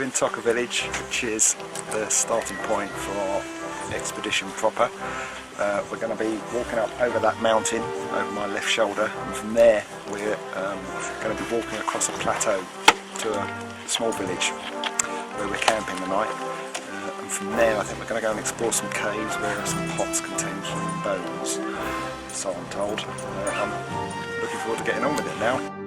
In Toca Village, which is the starting point for expedition proper. We're going to be walking up over that mountain over my left shoulder, and from there we're going to be walking across a plateau to a small village where we're camping the night. And from there I think we're going to go and explore some caves where some pots contain human bones, so I'm told. I'm looking forward to getting on with it now.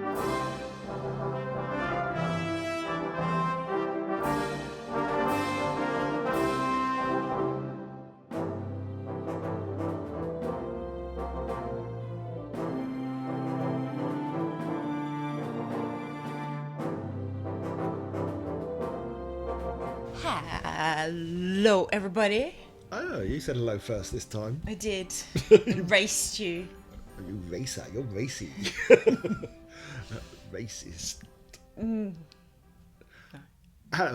Hello, everybody. Oh, you said hello first this time. I did. Raced you. You racer, you're racy. Racist. Hello,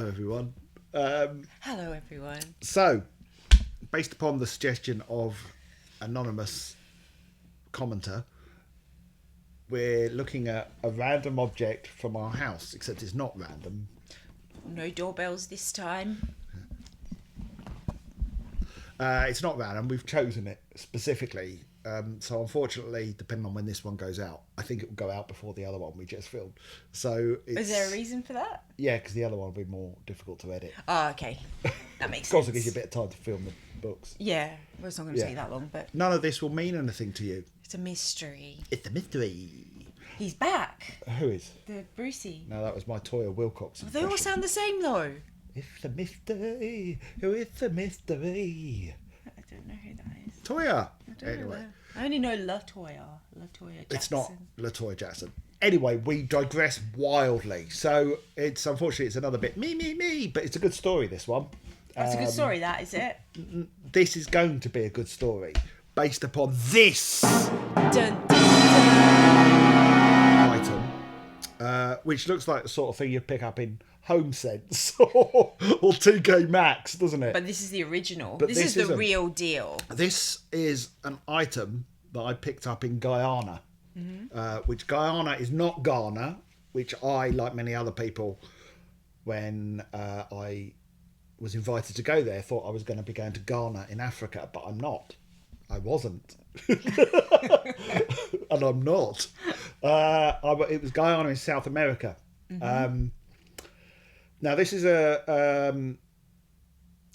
everyone. Hello, everyone. So, based upon the suggestion of anonymous commenter, we're looking at a random object from our house, except it's not random. No doorbells this time. It's not random. We've chosen it specifically. So unfortunately, depending on when this one goes out, I think it will go out before the other one we just filmed. So Is there a reason for that? Yeah, because the other one will be more difficult to edit. Oh, okay. That makes sense. Of course, it gives you a bit of time to film the books. Yeah, well, it's not going to take that long, but None of this will mean anything to you. it's a mystery. It's a mystery. He's back. Who is? The Brucey. No, that was my Toya Wilcox They all impression. sound the same, though. It's a mystery. Who is the mystery? I don't know who that is. Toya. I don't Anyway. know. I only know LaToya. LaToya Jackson. It's not LaToya Jackson. Anyway, we digress wildly. So it's unfortunately it's another bit me, but it's a good story, this one. That's a good story, that, is it? This is going to be a good story based upon this Dun, dun, dun. item, which looks like the sort of thing you pick up in HomeSense or 2K Max, doesn't it? But this is the original. But This this is the isn't. real deal. This is an item that I picked up in Guyana, which Guyana is not Ghana, which I, like many other people, when I was invited to go there, thought I was going to be going to Ghana in Africa, but I'm not. I wasn't. And I'm not. It was Guyana in South America. Now, this is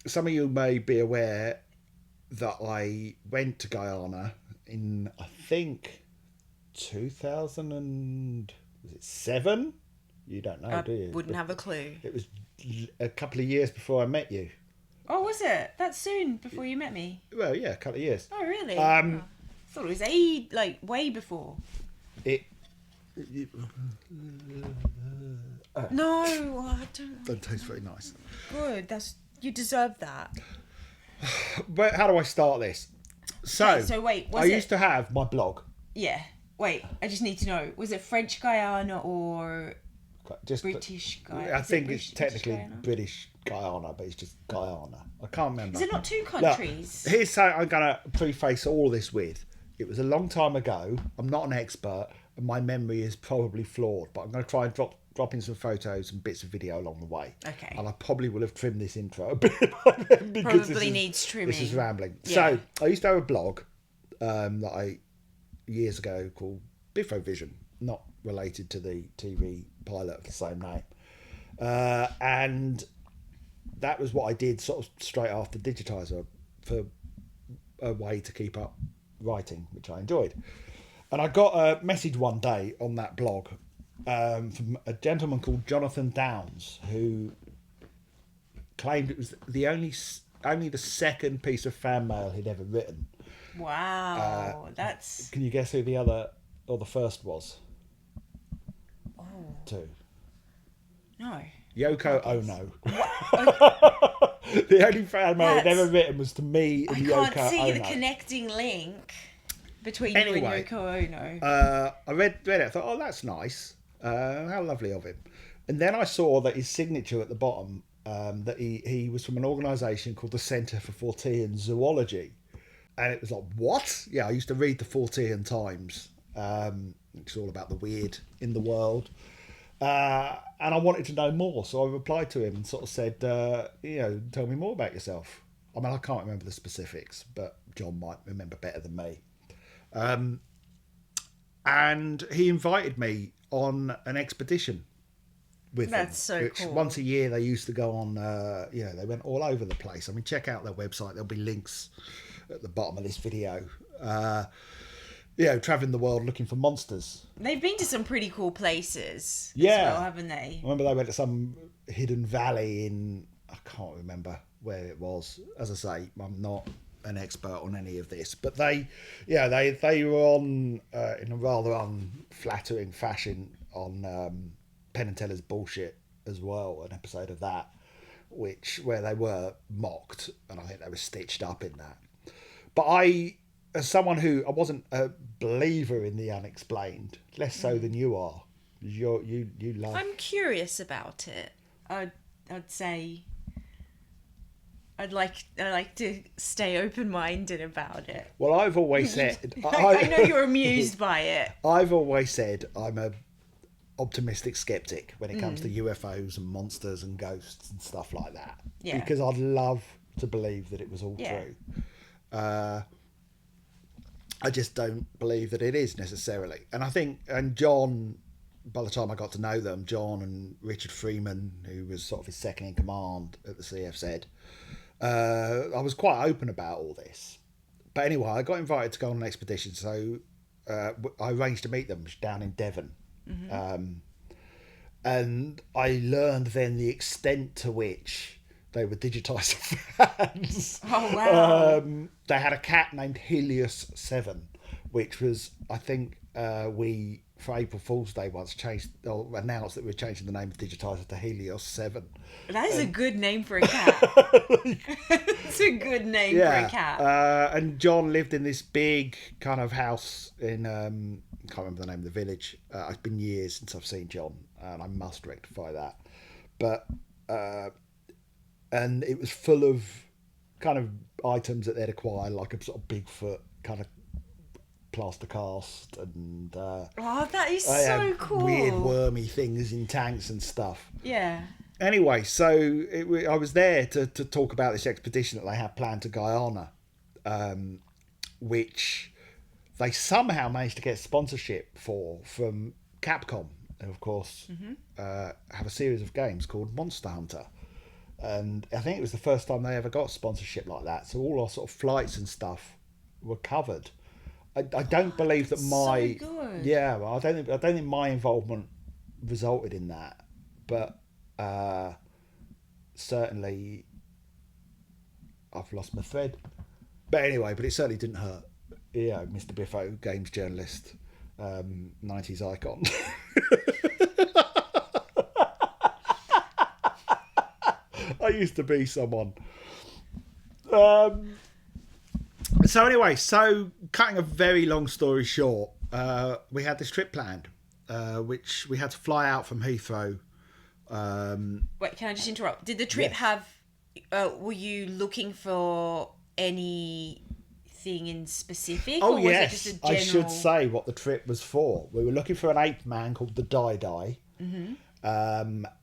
some of you may be aware that I went to Guyana in, I think, 2007? You don't know, do you? I wouldn't have a clue. It was a couple of years before I met you. Oh, was it? That soon before you met me? Well, yeah, a couple of years. Oh, really? Um, I thought it was way before. It No, I don't. doesn't taste very nice. Good. You deserve that. But how do I start this? So wait, I used to have my blog. Yeah. Wait, I just need to know. Was it French Guyana or Just British Guyana? I think it's British technically Guyana? British Guyana, but it's just Guyana. I can't remember. Is it not two Look, countries? here's something I'm going to preface all this with. It was a long time ago. I'm not an expert, and my memory is probably flawed, but I'm going to try and drop in some photos and bits of video along the way. Okay. And I probably will have trimmed this intro a bit by then because Probably needs trimming. This is rambling. Yeah. So I used to have a blog that I years ago called Biffo Vision, not related to the TV pilot of the same name. And that was what I did sort of straight after Digitiser for a way to keep up writing, which I enjoyed. And I got a message one day on that blog from a gentleman called Jonathan Downs, who claimed it was only the second piece of fan mail he'd ever written. Wow, that's. Can you guess who the other or the first was? Oh Two. no. Yoko Ono. The only fan mail he'd ever written was to me and I Yoko can't see Ono. the connecting link between Anyway, you and Yoko Ono. I read it. I thought, oh, that's nice. How lovely of him. And then I saw that his signature at the bottom, that he was from an organisation called the Centre For Fortean Zoology. And it was like, what? Yeah, I used to read the Fortean Times, which is all about the weird in the world. And I wanted to know more, so I replied to him and sort of said, tell me more about yourself. I mean, I can't remember the specifics, but John might remember better than me. And he invited me on an expedition with them. That's so which cool. Once a year they used to go on, they went all over the place. I mean, check out their website. There'll be links at the bottom of this video. Traveling the world looking for monsters. They've been to some pretty cool places as Yeah. well, haven't they? I remember they went to some hidden valley I can't remember where it was. As I say, I'm not an expert on any of this, but they were on in a rather unflattering fashion on Penn and Teller's Bullshit as well, an episode of that, where they were mocked, and I think they were stitched up in that. But as someone who I wasn't a believer in the unexplained, less so than you are. You love. I'm curious about it. I'd say I like to stay open-minded about it. Well, I've always said I know you're amused by it. I've always said I'm a optimistic skeptic when it comes to UFOs and monsters and ghosts and stuff like that. Yeah. Because I'd love to believe that it was all true. I just don't believe that it is necessarily. And I think, John, by the time I got to know them, John and Richard Freeman, who was sort of his second in command at the CFZ, I was quite open about all this. But anyway, I got invited to go on an expedition, so I arranged to meet them down in Devon. And I learned then the extent to which they were Digitiser fans. Oh, wow. They had a cat named Helios 7, which was, I think, we, for April Fool's Day, once announced that we were changing the name of Digitiser to Helios 7. That is a good name for a cat. It's a good name for a cat. And John lived in this big kind of house in, I can't remember the name of the village. It's been years since I've seen John, and I must rectify that. But, and it was full of kind of items that they'd acquired, like a sort of Bigfoot kind of plaster cast, and that is so cool. Weird wormy things in tanks and stuff. Yeah. Anyway, so I was there to talk about this expedition that they had planned to Guyana, which they somehow managed to get sponsorship from Capcom, and of course have a series of games called Monster Hunter. And I think it was the first time they ever got sponsorship like that. So all our sort of flights and stuff were covered. I don't believe that my so good. I don't think my involvement resulted in that, but certainly I've lost my thread. But anyway, it certainly didn't hurt. Yeah, Mr. Biffo, games journalist, 90s icon. I used to be someone. So anyway, cutting a very long story short, we had this trip planned, which we had to fly out from Heathrow. Wait, can I just interrupt? Did the trip have... were you looking for anything in specific? Oh, or was yes. it just a general... I should say what the trip was for. We were looking for an ape man called the Dai.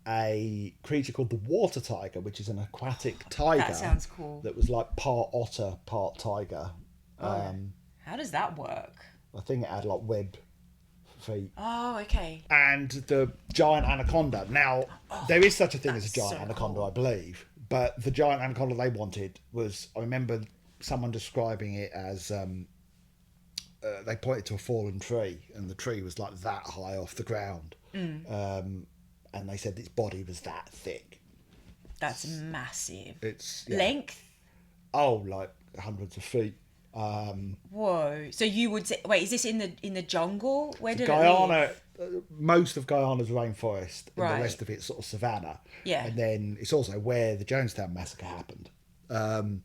A creature called the water tiger, which is an aquatic tiger. That sounds cool. That was like part otter, part tiger. How does that work? I think it had like web feet. Oh, okay. And the giant anaconda. Now, there is such a thing as a giant so anaconda, cool. I believe. But the giant anaconda they wanted was, I remember someone describing it as, they pointed to a fallen tree, and the tree was like that high off the ground. And they said its body was that thick. That's massive. It's Length? Oh, like hundreds of feet. Whoa. So you would say... Wait, is this in the jungle? Where did it Guyana, live? most of Guyana's rainforest, and Right. the rest of it's sort of savanna. Yeah. And then it's also where the Jonestown massacre happened. And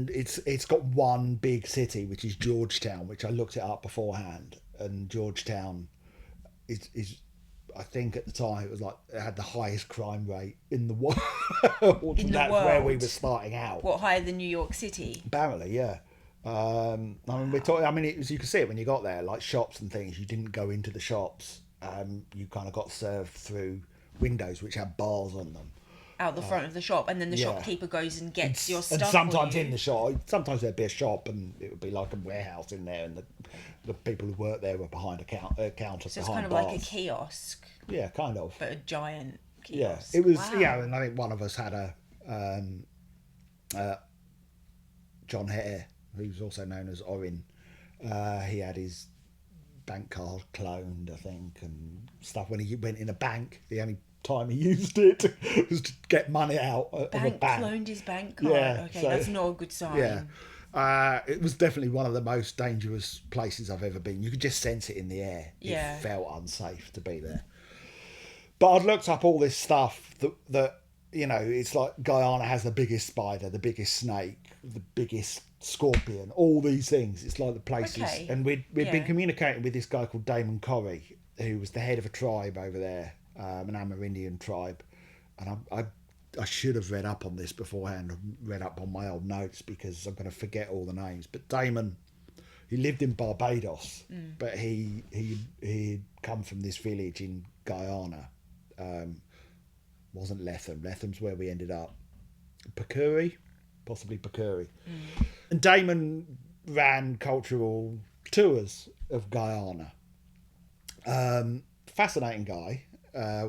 it's got one big city, which is Georgetown, which I looked it up beforehand. And Georgetown is I think at the time it was like it had the highest crime rate in the world. In the That's world? where we were starting out. What, higher than New York City? Apparently, yeah. I mean, we're talking. I mean, you could see it when you got there, like shops and things. You didn't go into the shops, you kind of got served through windows which had bars on them. Out the front of the shop, and then the shopkeeper goes and gets your stuff. And sometimes for you. in the shop, sometimes there'd be a shop, and it would be like a warehouse in there, and the people who worked there were behind a counter. So it's behind kind of bars. like a kiosk. Yeah, kind of. But a giant kiosk. Yeah, it was. Wow. Yeah, and I think one of us had a John Hare, who's also known as Orin. He had his bank card cloned, I think, and stuff. When he went in a bank, the only time he used it was to get money out of a bank. Cloned his bank card. Yeah, okay, so, that's not a good sign. Yeah. It was definitely one of the most dangerous places I've ever been. You could just sense it in the air. Yeah. It felt unsafe to be there. But I'd looked up all this stuff that you know, it's like Guyana has the biggest spider, the biggest snake, the biggest scorpion, all these things. It's like the places. Okay. And we'd been communicating with this guy called Damon Corrie, who was the head of a tribe over there, an Amerindian tribe. And I should have read up on this beforehand, read up on my old notes, because I'm going to forget all the names. But Damon, he lived in Barbados, but he'd come from this village in Guyana. Wasn't Letham. Letham's where we ended up. Possibly Pukuri. And Damon ran cultural tours of Guyana. Fascinating guy,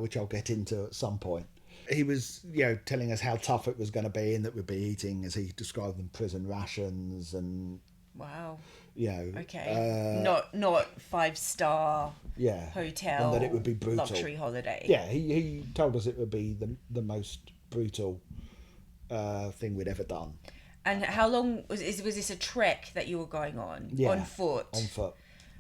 which I'll get into at some point. He was, telling us how tough it was going to be, and that we'd be eating, as he described them, prison rations and. Wow. Okay. Not 5-star. Hotel. And that it would be brutal. Luxury holiday. Yeah, he told us it would be the most brutal thing we'd ever done. And how long was this a trek that you were going on? Yeah, on foot. On foot.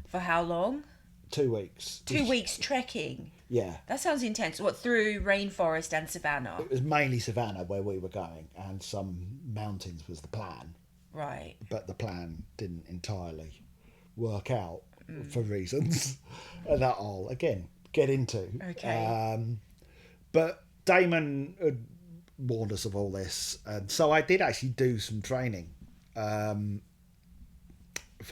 For how long? 2 weeks. 2 weeks trekking. Yeah. That sounds intense. What, through rainforest and savannah? It was mainly savannah where we were going, and some mountains was the plan. Right. But the plan didn't entirely work out for reasons that I'll again get into. Okay. But Damon had warned us of all this, and so I did actually do some training for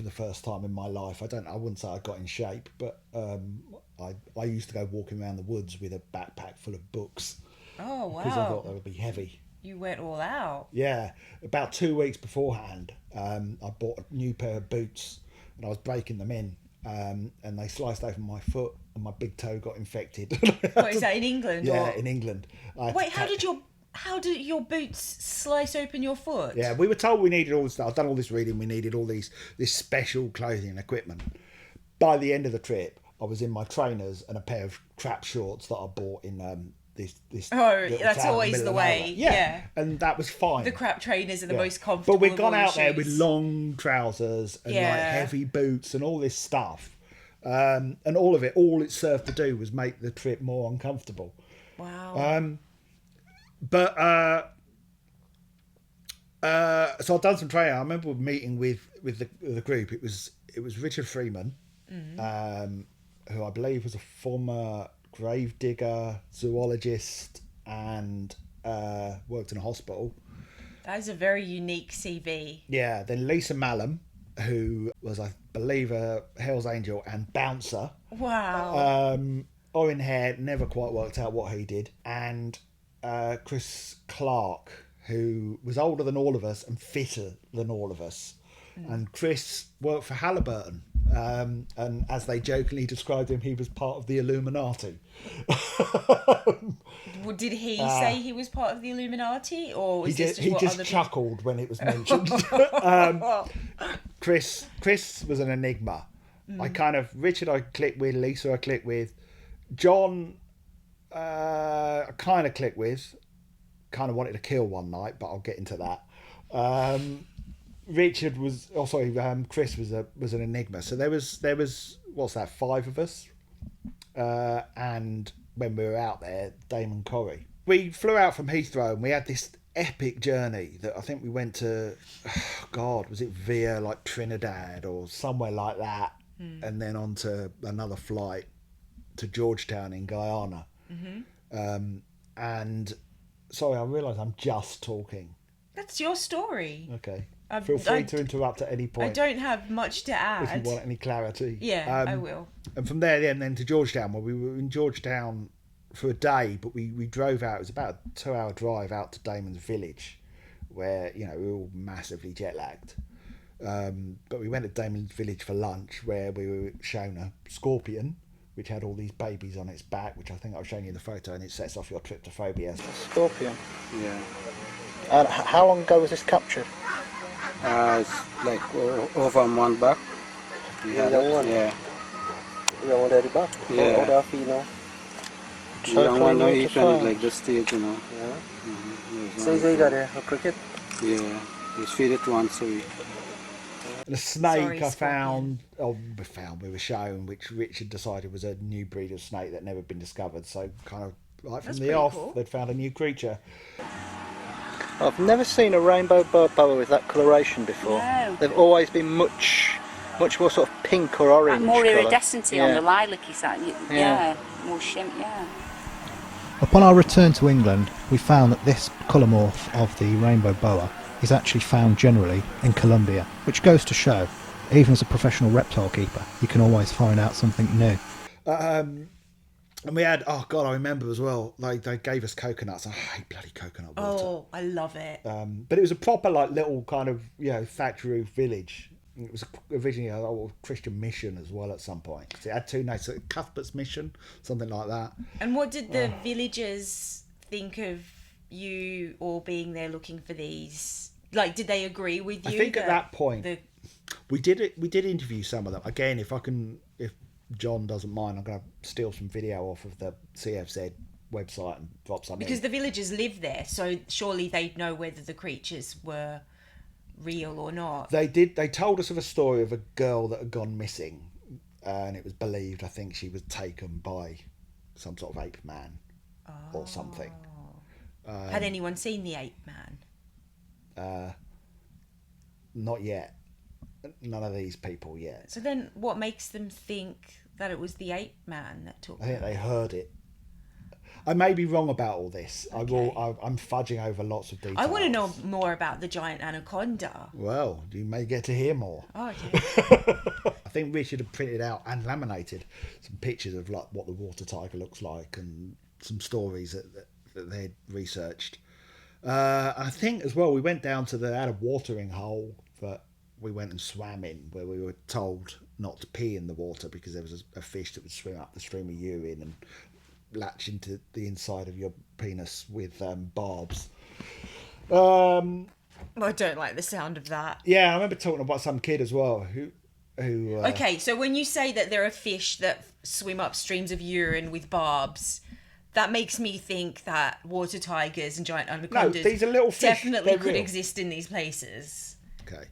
the first time in my life. I wouldn't say I got in shape, but I used to go walking around the woods with a backpack full of books. Oh, wow. Because I thought they would be heavy. You went all out. Yeah. About 2 weeks beforehand, I bought a new pair of boots, and I was breaking them in, and they sliced open my foot, and my big toe got infected. What, is that in England? Yeah, or? in England. Wait, how did your boots slice open your foot? Yeah, we were told we needed all this stuff. I've done all this reading. We needed all this special clothing and equipment. By the end of the trip, I was in my trainers and a pair of crap shorts that I bought in this. Oh, that's always the way. Yeah, and that was fine. The crap trainers are the most comfortable. But we'd gone out shoes. there with long trousers and like heavy boots and all this stuff, and all it served to do was make the trip more uncomfortable. Wow. So I'd done some training. I remember meeting with the group. It was Richard Freeman, who I believe was a former grave digger, zoologist, and worked in a hospital. That is a very unique CV. Yeah. Then Lisa Mallam, who was, I believe, a Hell's Angel and bouncer. Wow. Owen Hare never quite worked out what he did, and Chris Clark, who was older than all of us and fitter than all of us. And Chris worked for Halliburton, and as they jokingly described him, he was part of the Illuminati. Well, did he say he was part of the Illuminati, or was he just chuckled when it was mentioned? Chris was an enigma. Richard I clicked with, Lisa I clicked with, John I kind of clicked with, kind of wanted to kill one night, but I'll get into that. Richard was Chris was an enigma. So there was what's that, 5 of us, and when we were out there, Damon Corrie. We flew out from Heathrow, and we had this epic journey that I think we went to. Oh God, was it via like Trinidad or somewhere like that, and then on to another flight to Georgetown in Guyana. And sorry, I realise I'm just talking. That's your story. Okay. Feel free to interrupt at any point. I don't have much to add. If you want any clarity. Yeah, I will. And from there then to Georgetown, where we were in Georgetown for a day, but we drove out. It was about a 2-hour drive out to Damon's Village, where, you know, we were all massively jet lagged. But we went to Damon's Village for lunch, where we were shown a scorpion, which had all these babies on its back, which I think I've shown you in the photo, and it sets off your tryptophobia. Scorpion. Yeah. And how long ago was this captured? It's like over a month back. Yeah, young one. Yeah. Young one daddy back. Yeah. How old are you now? The young one now he kind of like the stage, you know. Yeah. Mm-hmm. So you got a cricket? Yeah. He's feed it once a week. And a snake Sorry, we were shown, which Richard decided was a new breed of snake that had never been discovered. So kind of right from That's the pretty off, cool. they'd found a new creature. I've never seen a rainbow boa with that coloration before. No. They've always been much more sort of pink or orange. More colour. iridescency on the lilac-y side. Yeah. More shimmer, yeah. Upon our return to England, we found that this colour morph of the rainbow boa is actually found generally in Colombia, which goes to show, even as a professional reptile keeper, you can always find out something new. And we had, oh God, I remember as well, like they gave us coconuts. I hate bloody coconut water. Oh, I love it. But it was a proper like little kind of, you know, thatch roof village. It was originally a little Christian mission as well at some point. So it had 2 names, so Cuthbert's Mission, something like that. And what did the villagers think of you all being there looking for these? Like, did they agree with you? I think at that point, the- we did interview some of them. Again, if John doesn't mind, I'm going to steal some video off of the CFZ website and drop some because in. the villagers live there, so surely they'd know whether the creatures were real or not. They did. They told us of a story of a girl that had gone missing, and it was believed, I think, she was taken by some sort of ape man or something. Had anyone seen the ape man? Not yet. None of these people yet. So then, what makes them think that it was the ape man that took? I think they heard it. I may be wrong about all this. Okay. I'm fudging over lots of details. I want to know more about the giant anaconda. Well, you may get to hear more. Oh, okay. I think Richard had printed out and laminated some pictures of like what the water tiger looks like and some stories that they'd researched. I think as well we went down to had a watering hole that we went and swam in, where we were told not to pee in the water because there was a fish that would swim up the stream of urine and latch into the inside of your penis with barbs. Well, I don't like the sound of that. Yeah, I remember talking about some kid as well who Okay, so when you say that there are fish that swim up streams of urine with barbs, that makes me think that water tigers and giant anacondas these are little fish. definitely They're could real. exist in these places. Okay.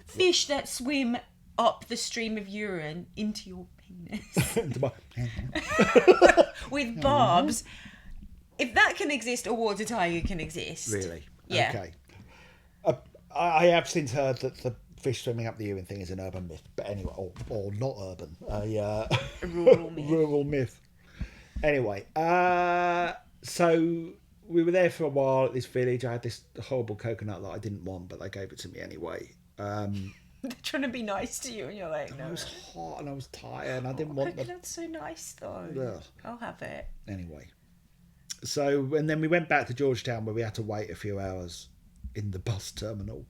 Fish that swim up the stream of urine into your penis with barbs. If that can exist, a water tiger can exist. Really? Yeah. Okay. I have since heard that the fish swimming up the urine thing is an urban myth, but anyway, or not urban, A rural myth. rural myth. Anyway, so we were there for a while at this village. I had this horrible coconut that I didn't want, but they gave it to me anyway. They're trying to be nice to you, and you're like, no. I was hot and I was tired and I didn't want the... Coconut's so nice, though. Ugh. I'll have it. Anyway. So, and then we went back to Georgetown where we had to wait a few hours in the bus terminal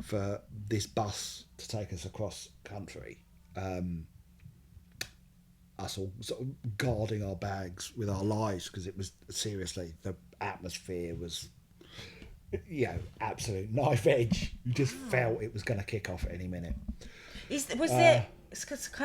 for this bus to take us across country. Us all sort of guarding our bags with our lives because it was, seriously, the atmosphere was, you know, absolute knife edge. You just felt it was going to kick off at any minute. Was there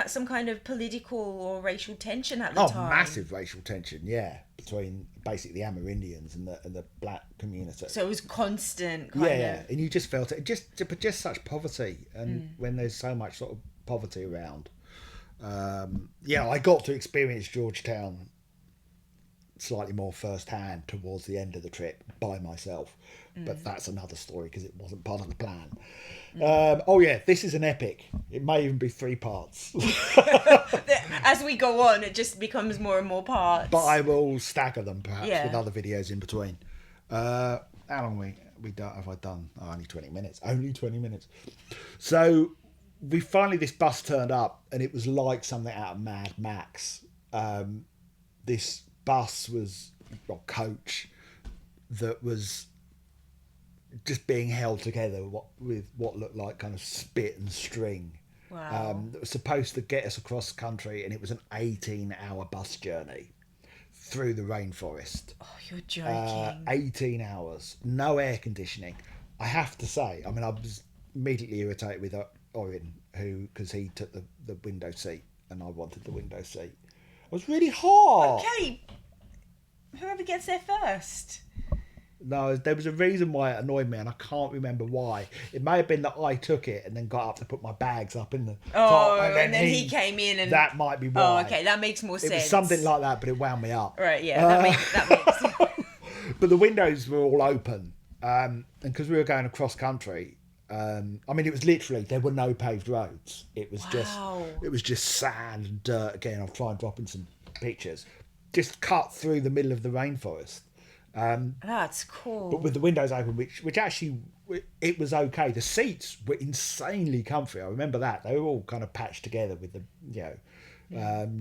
some kind of political or racial tension at the time? Massive racial tension, yeah, between basically the Amerindians and the black community. So it was constant kind Yeah, and you just felt it, just such poverty, and when there's so much sort of poverty around. I got to experience Georgetown slightly more firsthand towards the end of the trip by myself, but that's another story because it wasn't part of the plan. This is an epic. It may even be 3 parts. As we go on, it just becomes more and more parts. But I will stagger them perhaps Yeah. with other videos in between. How long we don't have I done only 20 minutes. Only 20 minutes. So we finally, this bus turned up, and it was like something out of Mad Max. This bus was coach that was just being held together with what looked like kind of spit and string. Wow. That was supposed to get us across the country, and it was an 18-hour bus journey through the rainforest. Oh, you're joking. 18 hours, no air conditioning. I have to say, I mean, I was immediately irritated with Orin, because he took the window seat and I wanted the window seat. It was really hot. Okay, whoever gets there first. No, there was a reason why it annoyed me, and I can't remember why. It may have been that I took it and then got up to put my bags up in the top, and then he came in, and that might be why. Oh, okay, that makes more sense. It was something like that, but it wound me up. Right, yeah, that makes But the windows were all open, and because we were going across country, I mean, it was literally, there were no paved roads. It was just sand and dirt. Again, I'll try and drop in some pictures. Just cut through the middle of the rainforest. That's cool. But with the windows open, which actually, it was okay. The seats were insanely comfy. I remember that. They were all kind of patched together with the, you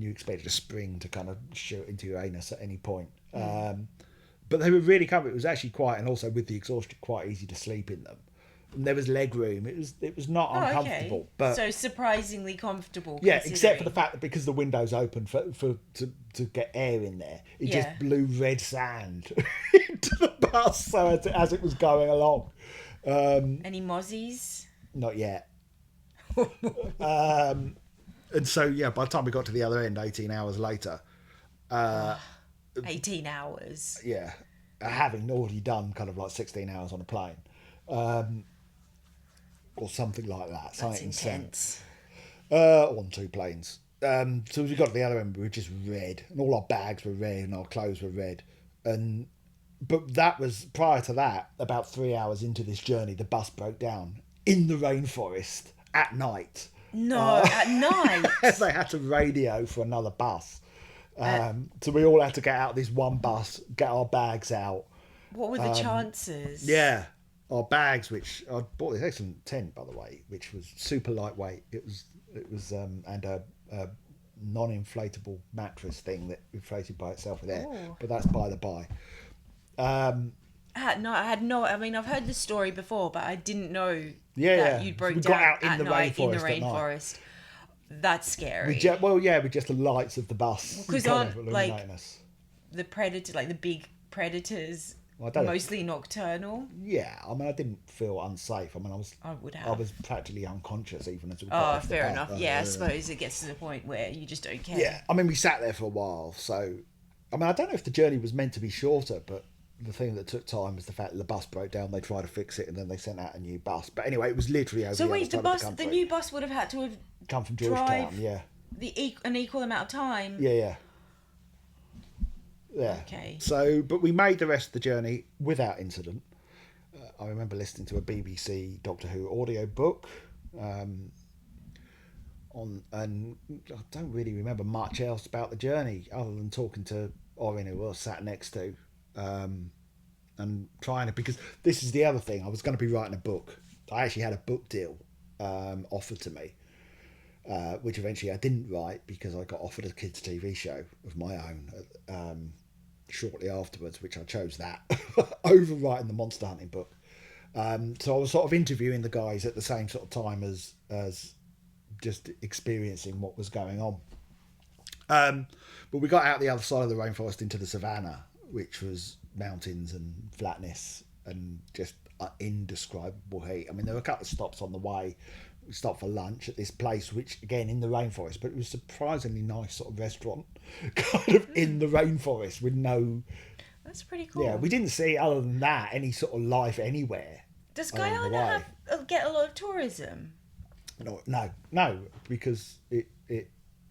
expected a spring to kind of shoot into your anus at any point. But they were really comfy. It was actually quite, and also with the exhaustion, quite easy to sleep in them. And there was leg room. It was not uncomfortable, okay. but so surprisingly comfortable. Yeah, except for the fact that because the windows open to get air in there, it just blew red sand into the bus. So as it was going along, any mozzies? not yet. And so by the time we got to the other end, 18 hours later, 18 hours. Yeah, having already done kind of like 16 hours on a plane. Or something like that. That's intense. On 2 planes. So as we got to the other end, we were just red, and all our bags were red, and our clothes were red. But that was prior to that. About 3 hours into this journey, the bus broke down in the rainforest at night. No, at night. They had to radio for another bus. So we all had to get out of this one bus, get our bags out. What were the chances? Yeah. Our bags, which I bought this excellent tent, by the way, which was super lightweight. It was and a non-inflatable mattress thing that inflated by itself with air. Ooh. But that's by the by. I mean, I've heard the story before, but I didn't know that you broke we down got out at in the night in the rainforest at night. rainforest. That's scary. With just the lights of the bus Because kind of aren't illuminating us. the predator, like the big predators, Well, I don't know. mostly nocturnal? Yeah, I mean, I didn't feel unsafe. I mean, I would have. I was practically unconscious even as we got Oh, off the fair bus. enough. Yeah, I suppose it gets to the point where you just don't care. Yeah, I mean, we sat there for a while, so I mean, I don't know if the journey was meant to be shorter, but the thing that took time was the fact that the bus broke down. They tried to fix it, and then they sent out a new bus. But anyway, it was literally over. So the wait, other the side of the new bus would have had to have come from Georgetown. drive Yeah, an equal amount of time. yeah. Okay. So, but we made the rest of the journey without incident. I remember listening to a BBC Doctor Who audio book. And I don't really remember much else about the journey other than talking to Orin, who I was sat next to, and trying to, because this is the other thing, I was going to be writing a book. I actually had a book deal offered to me, which eventually I didn't write because I got offered a kids' TV show of my own shortly afterwards, which I chose that over writing the monster hunting book. So I was sort of interviewing the guys at the same sort of time as just experiencing what was going on. But we got out the other side of the rainforest into the savannah, which was mountains and flatness and just indescribable heat. I mean, there were a couple of stops on the way. We stopped for lunch at this place, which again in the rainforest, but it was a surprisingly nice sort of restaurant, kind of in the rainforest with no. That's pretty cool. Yeah, we didn't see, other than that, any sort of life anywhere. Does Guyana get a lot of tourism? No, because it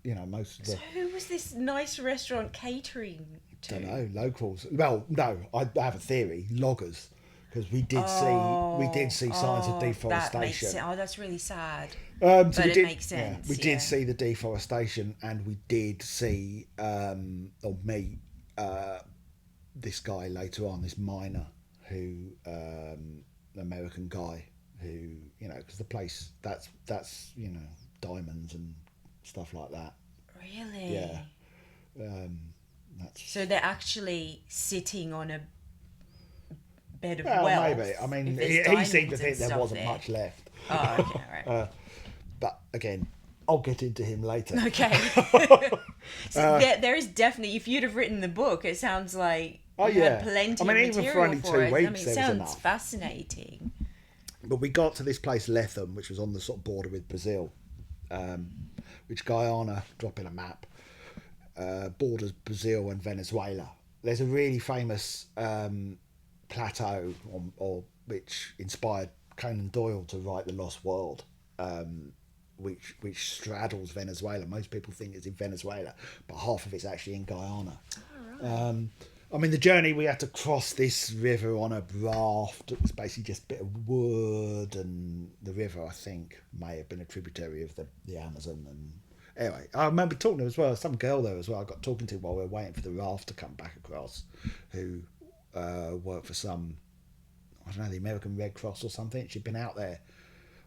most of the. So who was this nice restaurant catering to? Don't know, locals. Well, no, I have a theory. Loggers, because we did see signs of deforestation. That's really sad. But it makes sense. Yeah, we did see the deforestation, and we did see or meet this guy later on, this miner who American guy who, you know, because the place that's diamonds and stuff like that. Really? Yeah. So they're actually sitting on a bed of Well, wealth. maybe. I mean, if he there's seemed to diamonds think and there stuff wasn't there. much left. Oh, okay, all right. But again, I'll get into him later. Okay. So there is definitely, if you'd have written the book, it sounds like you had plenty I mean, of even material for only for 2 it. weeks, I mean, it there was sounds enough. fascinating. But we got to this place, Lethem, which was on the sort of border with Brazil, which Guyana, dropping a map, borders Brazil and Venezuela. There's a really famous plateau or which inspired Conan Doyle to write The Lost World, which straddles Venezuela. Most people think it's in Venezuela, but half of it's actually in Guyana. I mean, the journey, we had to cross this river on a raft. It was basically just a bit of wood, and the river, I think, may have been a tributary of the Amazon. And anyway, I remember talking to as well, some girl there as well I got talking to while we were waiting for the raft to come back across, who worked for some, I don't know, the American Red Cross or something. She'd been out there,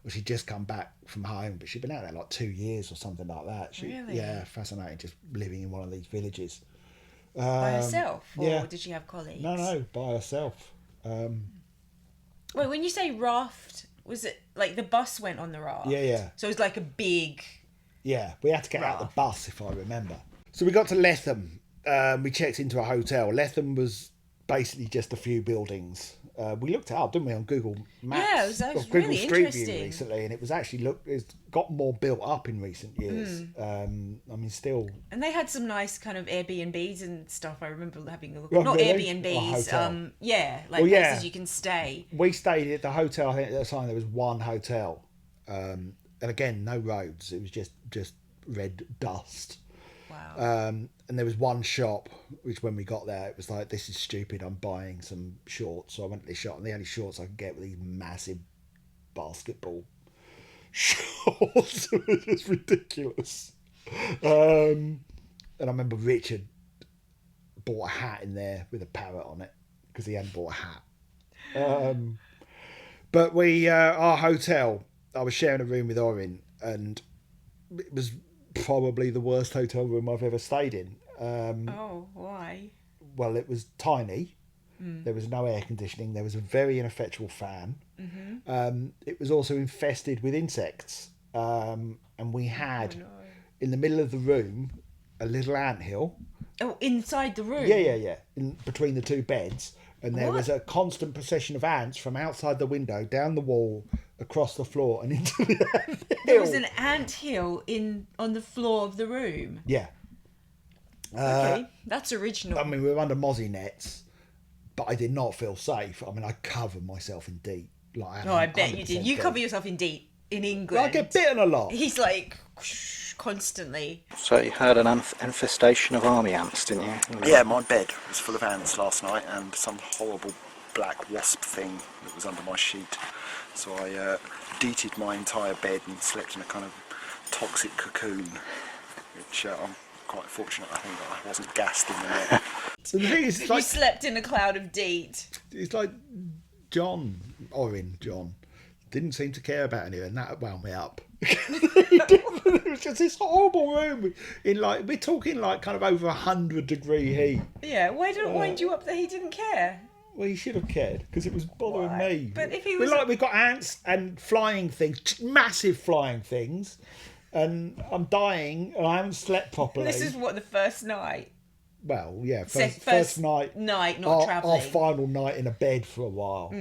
well, she'd just come back from home, but she'd been out there like 2 years or something like that. Really? Yeah, fascinating, just living in one of these villages. By herself? Or yeah. did she have colleagues? No, by herself. Wait, when you say raft, was it like the bus went on the raft? Yeah. So it was like a big... Yeah, we had to get out the Raft. bus, if I remember. So we got to Lethem. We checked into a hotel. Lethem was basically just a few buildings. We looked it up, didn't we, on Google Maps? Yeah, it was or Google really Street View interesting. recently, and it was actually it's got more built up in recent years. I mean, still. And they had some nice kind of Airbnbs and stuff. I remember having a look. Oh, Not really? Airbnbs. Hotel. Yeah, like Well, yeah. places you can stay. We stayed at the hotel. I think at the time there was one hotel, and again, no roads. It was just red dust. Wow. And there was one shop, which when we got there, it was like, this is stupid, I'm buying some shorts. So I went to this shop, and the only shorts I could get were these massive basketball shorts. It was just ridiculous. And I remember Richard bought a hat in there with a parrot on it, because he hadn't bought a hat. But our hotel, I was sharing a room with Orin, and it was probably the worst hotel room I've ever stayed in. Oh, why? Well, it was tiny. There was no air conditioning. There was a very ineffectual fan. It was also infested with insects. And we had, in the middle of the room, a little anthill. Oh, inside the room? Yeah. In between the two beds. And there What? was a constant procession of ants from outside the window, down the wall, across the floor, and into the anthill. There was an anthill on the floor of the room. Yeah. Okay, that's original. I mean, we were under mozzie nets, but I did not feel safe. I mean, I covered myself in DEET. Like, I bet you did. You cover DEET. yourself in DEET in England. I get bitten a lot. He's like constantly. So you had an infestation of army ants, didn't you? Yeah, my bed was full of ants last night, and some horrible black wasp thing that was under my sheet. So I deeted my entire bed and slept in a kind of toxic cocoon, which I'm quite fortunate, I think, that I wasn't gassed in the neck. So the thing is, it's You like, slept in a cloud of DEET. it's like John, didn't seem to care about any, and that wound me up. It was just this horrible room in, like, we're talking like kind of over 100-degree heat. Yeah, why did it wind you up that he didn't care? Well, he should have cared, because it was bothering me. But if he We're was- like, we've got ants and flying things, massive flying things, and I'm dying and I haven't slept properly. This is what, the first night? Well, yeah, Said first night, not our travelling. final night in a bed for a while.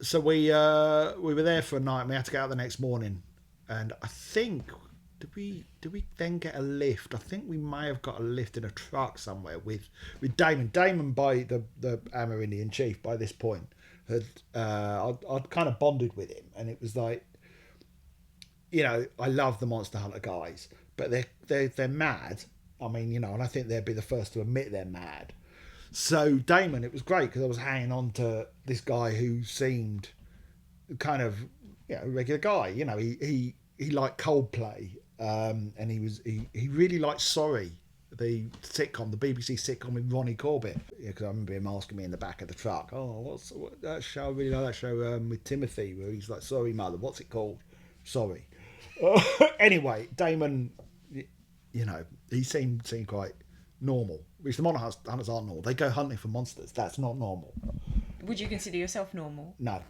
So we were there for a night, and we had to go out the next morning, and I think did we then get a lift? I think we may have got a lift in a truck somewhere with Damon. Damon, by the Amerindian chief, by this point had I'd kind of bonded with him, and it was like, you know, I love the Monster Hunter guys, but they're mad. I mean, you know, and I think they'd be the first to admit they're mad. So Damon, it was great because I was hanging on to this guy who seemed kind of, you know, a regular guy. You know, he liked Coldplay, and he really liked Sorry, sitcom, the BBC sitcom with Ronnie Corbett. Because I remember him asking me in the back of the truck, "Oh, what that show? I really like that show with Timothy, where he's like, 'Sorry, mother, what's it called?' Sorry." Anyway, Damon, you know, he seemed quite normal, which the monster hunters aren't normal. They go hunting for monsters. That's not normal. Would you consider yourself normal? No.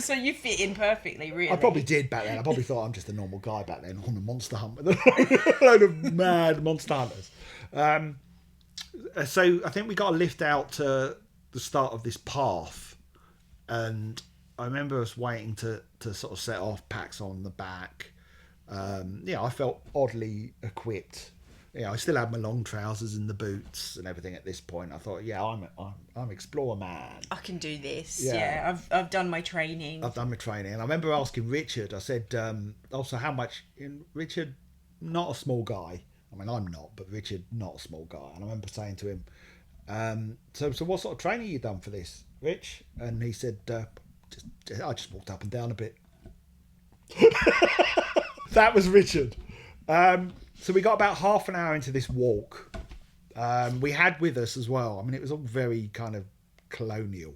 So you fit in perfectly, really. I probably did back then. I probably thought I'm just a normal guy back then on a monster hunt with a load of mad monster hunters. So I think we got a lift out to the start of this path, and I remember us waiting to sort of set off, packs on the back. I felt oddly equipped. I still had my long trousers and the boots and everything at this point. I thought, I'm Explorer Man. I can do this. Yeah. Yeah, I've done my training. I've done my training. And I remember asking Richard, I said, also how much, Richard, not a small guy. I mean, I'm not, but Richard, not a small guy. And I remember saying to him, so what sort of training you done for this, Rich? And he said, I just walked up and down a bit. That was Richard. So we got about half an hour into this walk. We had with us as well, I mean, it was all very kind of colonial.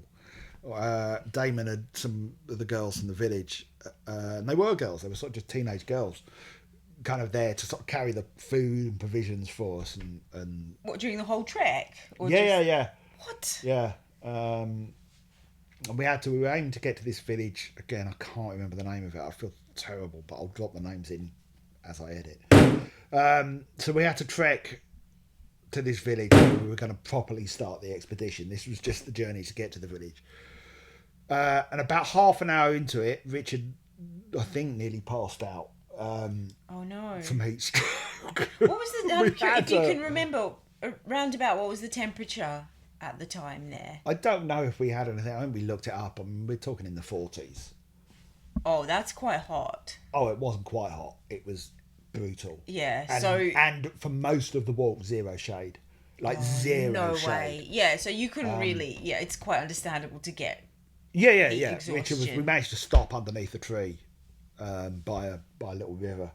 Damon had some of the girls from the village, and they were girls, they were sort of just teenage girls, kind of there to sort of carry the food and provisions for us. And What, during the whole trek? Or yeah. What? Yeah. And we were aiming to get to this village. Again, I can't remember the name of it. I feel terrible, but I'll drop the names in as I edit. So we had to trek to this village where we were going to properly start the expedition. This was just the journey to get to the village. And about half an hour into it, Richard, I think, nearly passed out. Oh no. From heat stroke. What was the if you to- can remember roundabout, what was the temperature at the time there? I don't know if we had anything. I mean, we looked it up. I mean, we're talking in the 40s. Oh, that's quite hot. Oh, it wasn't quite hot. It was brutal. Yeah. And for most of the walk, zero shade. Zero no shade. way. Yeah, so you couldn't really. Yeah, it's quite understandable to get. Yeah. exhaustion. We managed to stop underneath a tree by a little river.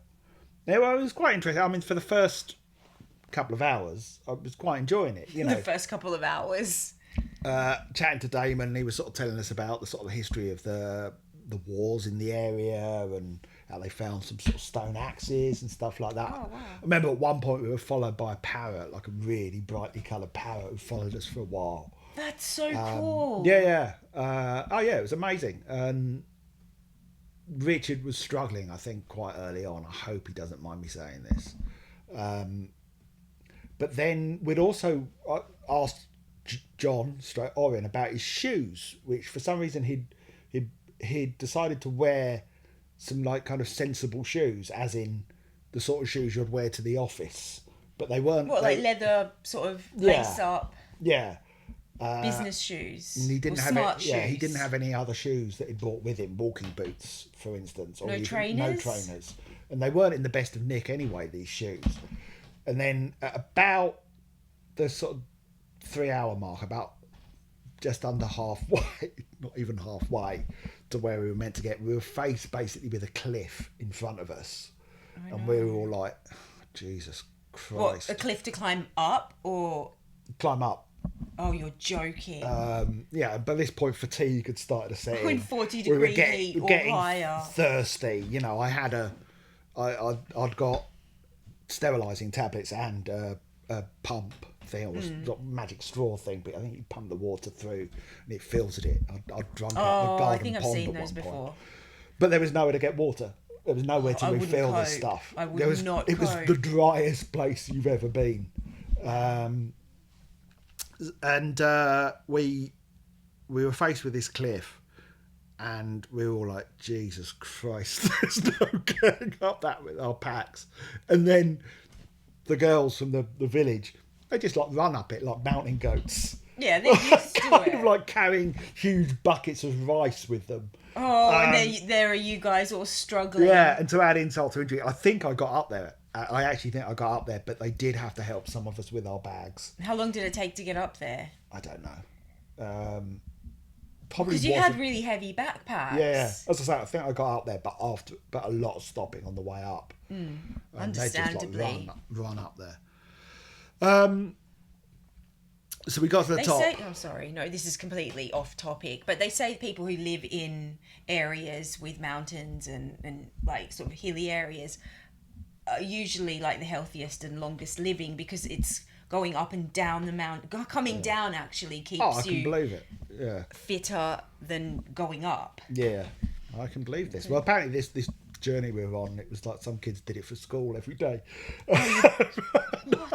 Yeah, well, it was quite interesting. I mean, for the first couple of hours, I was quite enjoying it. The first couple of hours. Chatting to Damon, he was sort of telling us about the sort of history of the wars in the area and how they found some sort of stone axes and stuff like that. Oh, wow. I remember at one point we were followed by a parrot, like a really brightly coloured parrot who followed us for a while. That's so cool. Yeah. It was amazing. And Richard was struggling, I think, quite early on. I hope he doesn't mind me saying this. But then we'd also asked John Oren about his shoes, which for some reason he'd decided to wear some like kind of sensible shoes, as in the sort of shoes you'd wear to the office, but they weren't. Like leather sort of lace up? Yeah. Business shoes. And he didn't or have smart shoes. Yeah, he shoes. didn't have any other shoes that he'd brought with him, walking boots, for instance, or No no trainers? trainers, and they weren't in the best of nick anyway. These shoes, and then at about the sort of 3 hour mark, about just under halfway, not even halfway to where we were meant to get, we were faced basically with a cliff in front of us, and we were all like, Jesus Christ! What, a cliff to climb up or? Climb up. Oh, you're joking. Yeah, by this point fatigue had started to set in. In 40-degree heat or getting higher. thirsty. I'd got sterilising tablets and a pump thing. It was a magic straw thing, but I think you pump the water through and it filtered it. I'd drunk out the garden I think I've pond seen at those one before. point. But there was nowhere to get water. There was nowhere to I wouldn't refill this cope. stuff. I would not It was cope. the driest place you've ever been. And we were faced with this cliff, and we were all like, Jesus Christ, there's no getting up that with our packs. And then the girls from the village, they just like run up it like mountain goats. Yeah, they're used to Kind it. of like carrying huge buckets of rice with them. Oh, and there are you guys all struggling. Yeah, and to add insult to injury, I think I got up there. I actually think I got up there, but they did have to help some of us with our bags. How long did it take to get up there? I don't know. Probably Because you wasn't- had really heavy backpacks. Yeah, as I say, I think I got up there, but a lot of stopping on the way up. And they just, like, Understandably. run up there. So we got to the They top. say, I'm sorry, no, this is completely off topic, but they say people who live in areas with mountains and like sort of hilly areas are usually like the healthiest and longest living because it's going up and down the mountain. Coming down actually keeps I can you believe it. Yeah. fitter than going up. Yeah. I can believe this. Well, apparently this journey we were on, it was like some kids did it for school every day. What? No.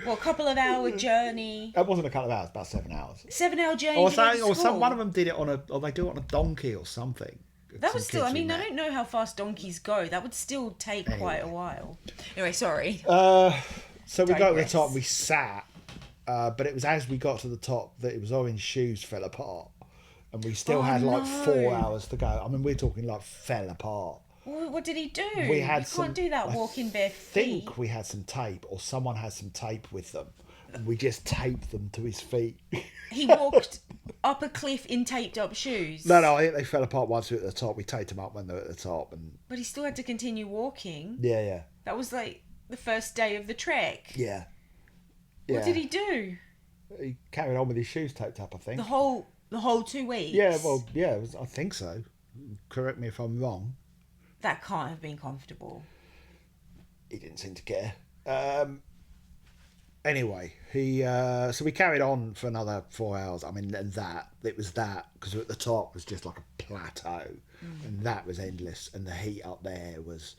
Well, a couple of hour journey. It wasn't a couple of hours, about 7 hours. 7-hour journey. Or to go to some school. one of them did it on a, or they do it on a donkey or something. That Some would still, kids I we mean, I met. don't know how fast donkeys go. That would still take quite a while. Anyway, sorry. So we got to the Digress. top, we sat, but it was as we got to the top that it was orange shoes fell apart. And we still had like 4 hours to go. I mean, we're talking like fell apart. What did he do? We had you some, can't do that walking bare I feet. think we had some tape, or someone had some tape with them. And we just taped them to his feet. He walked up a cliff in taped up shoes. No, I think they fell apart once we were at the top. We taped them up when they were at the top. And But he still had to continue walking. yeah. That was like the first day of the trek. Yeah. What did he do? He carried on with his shoes taped up, I think. The whole 2 weeks? Yeah, well, yeah, I think so. Correct me if I'm wrong. That can't have been comfortable. He didn't seem to care. Anyway, so we carried on for another 4 hours. I mean, and it was because at the top was just like a plateau, and that was endless. And the heat up there was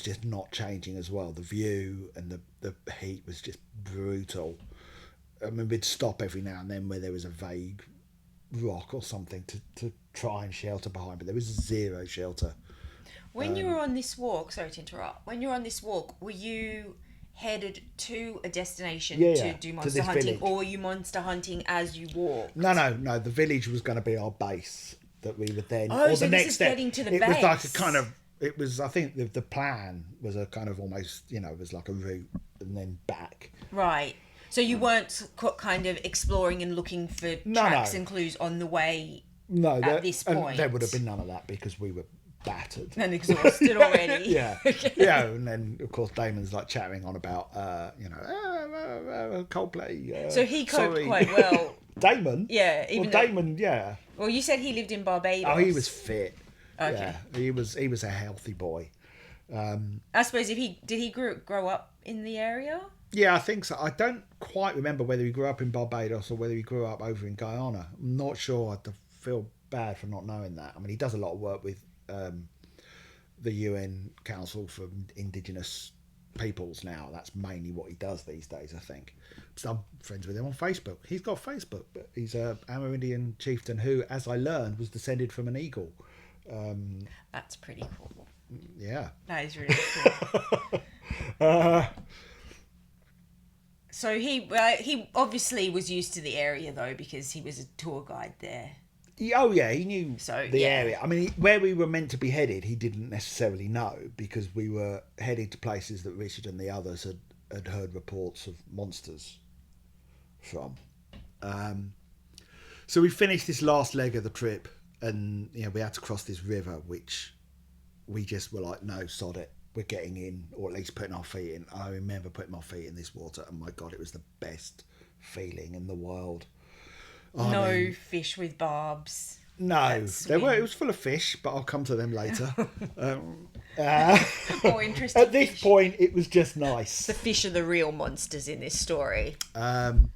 just not changing as well. The view and the heat was just brutal. I mean, we'd stop every now and then where there was a vague rock or something to try and shelter behind, but there was zero shelter. When you were on this walk, sorry to interrupt, when you were on this walk, were you headed to a destination Yeah, to do monster this hunting, village. or were you monster hunting as you walked? No. The village was going to be our base that we would then. Oh, or so the this next is step. getting to the It was like a base. kind of. It was. I think the plan was a kind of almost. It was like a route and then back. Right. So you weren't kind of exploring and looking for No, tracks no. and clues on the way No, at this and point. there would have been none of that because we were battered. And exhausted already. Yeah, yeah, and then of course Damon's like chattering on about Coldplay. So he coped sorry. quite well. Damon. Yeah, even well, though- Damon. Yeah. Well, you said he lived in Barbados. Oh, he was fit. Okay. Yeah, he was a healthy boy. I suppose did he grow up in the area? Yeah, I think so. I don't quite remember whether he grew up in Barbados or whether he grew up over in Guyana. I'm not sure. I feel bad for not knowing that. I mean, he does a lot of work with the UN Council for Indigenous Peoples now. That's mainly what he does these days, I think. So I'm friends with him on Facebook. He's got Facebook, but he's a Amerindian chieftain who, as I learned, was descended from an eagle. That's pretty cool. Yeah. That is really cool. So he obviously was used to the area though because he was a tour guide there. Oh yeah, he knew So, the yeah. area. I mean, where we were meant to be headed, he didn't necessarily know because we were heading to places that Richard and the others had heard reports of monsters from. So we finished this last leg of the trip, and we had to cross this river, which we just were like, no, sod it. We're getting in, or at least putting our feet in. I remember putting my feet in this water, and my God, it was the best feeling in the world. No fish with barbs. No, swim. it was full of fish, but I'll come to them later. More interesting. At this fish. point, it was just nice. The fish are the real monsters in this story. And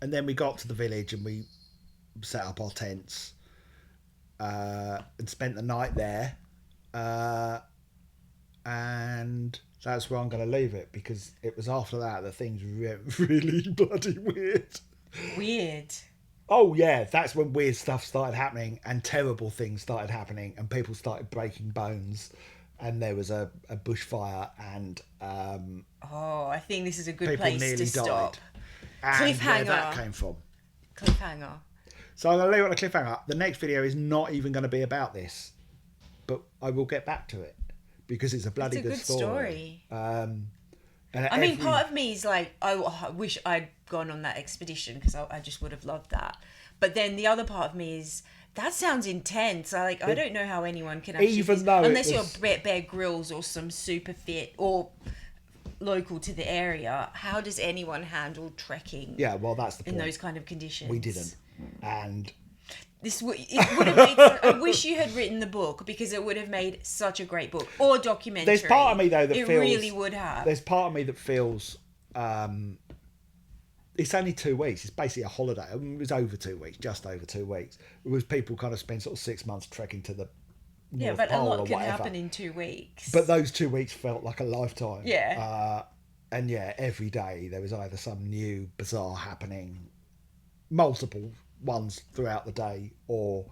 then we got to the village and we set up our tents and spent the night there. And that's where I'm going to leave it because it was after that that things went really bloody weird. Weird. Oh yeah, that's when weird stuff started happening and terrible things started happening and people started breaking bones and there was a bushfire and Oh, I think this is a good people place nearly to stop. died. And where Cliffhanger. that came from. Cliffhanger. So I'm going to leave it on a cliffhanger. The next video is not even going to be about this, but I will get back to it because it's a bloody It's a good good story. And I mean, part of me is like, I wish I'd gone on that expedition because I just would have loved that. But then the other part of me is, that sounds intense. I don't know how anyone can actually... Even though it unless was- you're Bear Grylls or some super fit or local to the area, how does anyone handle trekking Yeah, well, that's the in point. those kind of conditions? We didn't. And It would have made. I wish you had written the book, because it would have made such a great book or documentary. there's part of me, though, that it feels... really would have. There's part of me that feels... it's only 2 weeks. It's basically a holiday. I mean, it was over 2 weeks, just over 2 weeks. It was people kind of spend sort of 6 months trekking to the North but a Pole lot or can whatever. happen in 2 weeks. But those 2 weeks felt like a lifetime. Yeah. And yeah, every day there was either some new bizarre happening, multiple ones throughout the day, or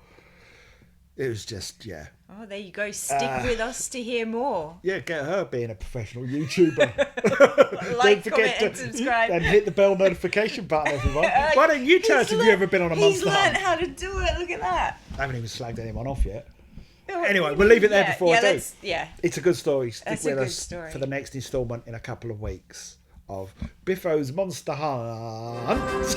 it was just, yeah. Oh, there you go. Stick with us to hear more. Yeah, get her being a professional YouTuber. Like, comment, and subscribe. And hit the bell notification button, everyone. Why don't you tell us if you've ever been on a He's monster learned hunt? how to do it. Look at that. I haven't even slagged anyone off yet. Anyway, we'll leave it there before I do. It's a good story. Stick That's a with good us story. for the next instalment in a couple of weeks of Biffo's Monster Hunt.